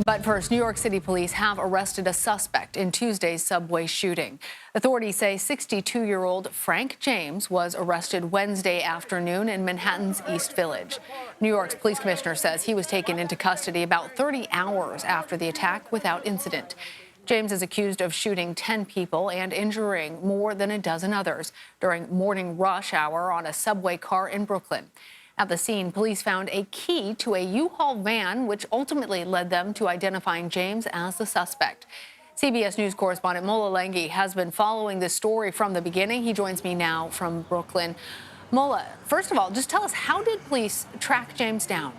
But first, New York City police have arrested a suspect in Tuesday's subway shooting. Authorities say 62-year-old Frank James was arrested Wednesday afternoon in Manhattan's East Village. New York's police commissioner says he was taken into custody about 30 hours after the attack without incident. James is accused of shooting 10 people and injuring more than a dozen others during morning rush hour on a subway car in Brooklyn. At the scene, police found a key to a U-Haul van, which ultimately led them to identifying James as the suspect. CBS News correspondent Mola Lenghi has been following this story from the beginning. He joins me now from Brooklyn. Mola, first of all, just tell us, how did police track James down?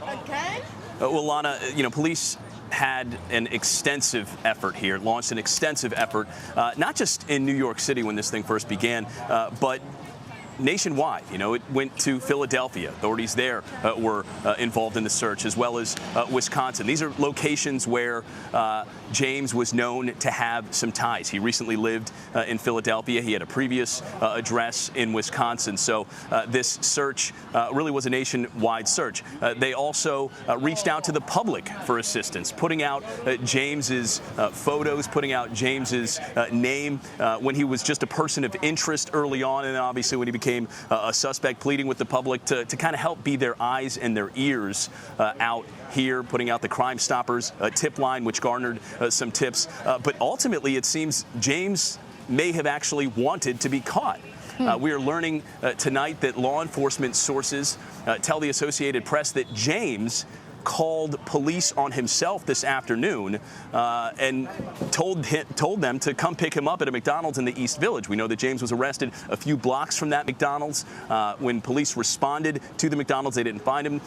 Again? Well, Lana, police had an extensive effort here, launched an extensive effort, not just in New York City when this thing first began, but nationwide. It went to Philadelphia. Authorities there were involved in the search, as well as Wisconsin. These are locations where James was known to have some ties. He recently lived in Philadelphia. He had a previous address in Wisconsin. So this search really was a nationwide search. They also reached out to the public for assistance, putting out James's photos, putting out James's name when he was just a person of interest early on, and obviously when he became a suspect, pleading with the public to kind of help be their eyes and their ears out here, putting out the Crime Stoppers tip line, which garnered some tips. But ultimately, it seems James may have actually wanted to be caught. We are learning tonight that law enforcement sources tell the Associated Press that James called police on himself this afternoon and told them to come pick him up at a McDonald's in the East Village. We know that James was arrested a few blocks from that McDonald's. When police responded to the McDonald's, they didn't find him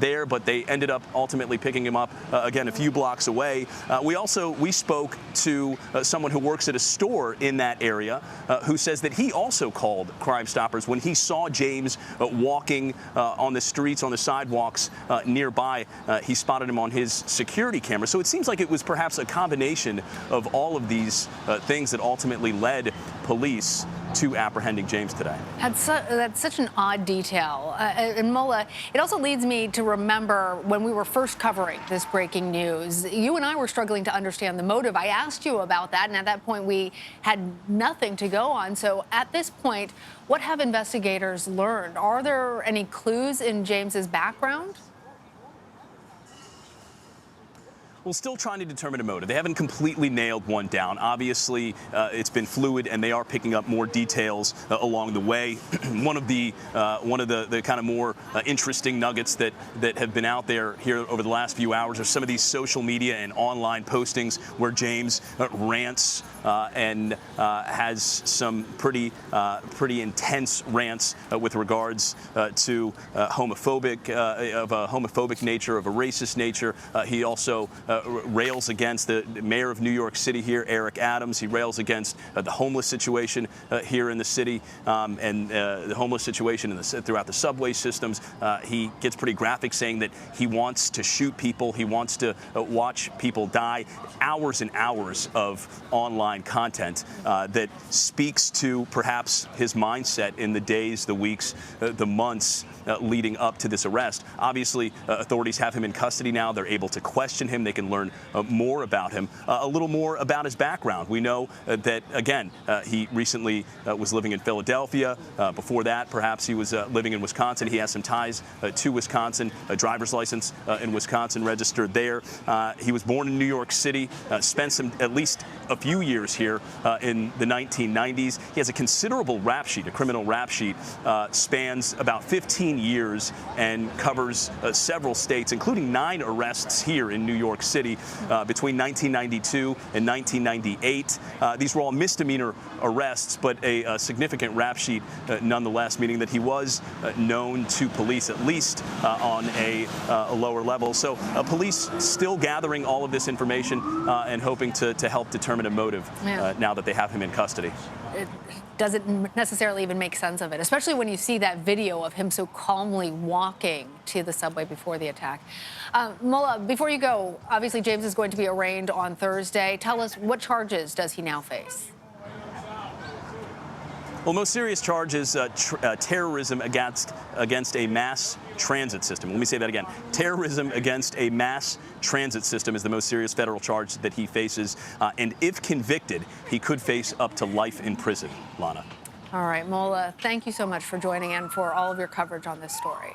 there, but they ended up ultimately picking him up again a few blocks away. We spoke to someone who works at a store in that area who says that he also called Crime Stoppers when he saw James walking on the streets, on the sidewalks nearby. He spotted him on his security camera. So it seems like it was perhaps a combination of all of these things that ultimately led police to apprehending James today. That's such an odd detail. And Mola, it also leads me to remember when we were first covering this breaking news, you and I were struggling to understand the motive. I asked you about that, and at that point we had nothing to go on. So at this point, what have investigators learned? Are there any clues in James's background? Well, still trying to determine a motive. They haven't completely nailed one down. Obviously, it's been fluid, and they are picking up more details along the way. One of the kind of more interesting nuggets that have been out there here over the last few hours are some of these social media and online postings where James rants and has some pretty intense rants with regards to homophobic nature, of a racist nature. He also rails against the mayor of New York City here, Eric Adams. He rails against the homeless situation here in the city and the homeless situation throughout the subway systems. He gets pretty graphic, saying that he wants to shoot people. He wants to watch people die. Hours and hours of online content that speaks to perhaps his mindset in the days, the weeks, the months leading up to this arrest. Obviously, authorities have him in custody now. They're able to question him. They can learn more about him, a little more about his background. We know that, again, he recently was living in Philadelphia. Before that, perhaps he was living in Wisconsin. He has some ties to Wisconsin, a driver's license in Wisconsin registered there. He was born in New York City, spent at least a few years here in the 1990s. He has a considerable rap sheet, a criminal rap sheet, spans about 15 years and covers several states, including 9 arrests here in New York City between 1992 and 1998. These were all misdemeanor arrests, but a significant rap sheet nonetheless, meaning that he was known to police, at least on a lower level. So police still gathering all of this information and hoping to help determine a motive now that they have him in custody. It doesn't necessarily even make sense of it, especially when you see that video of him so calmly walking to the subway before the attack. Mola, before you go, obviously James is going to be arraigned on Thursday. Tell us, what charges does he now face? Well, most serious charge is terrorism against a mass transit system. Let me say that again. Terrorism against a mass transit system is the most serious federal charge that he faces. And if convicted, he could face up to life in prison, Lana. All right, Mola, thank you so much for joining and for all of your coverage on this story.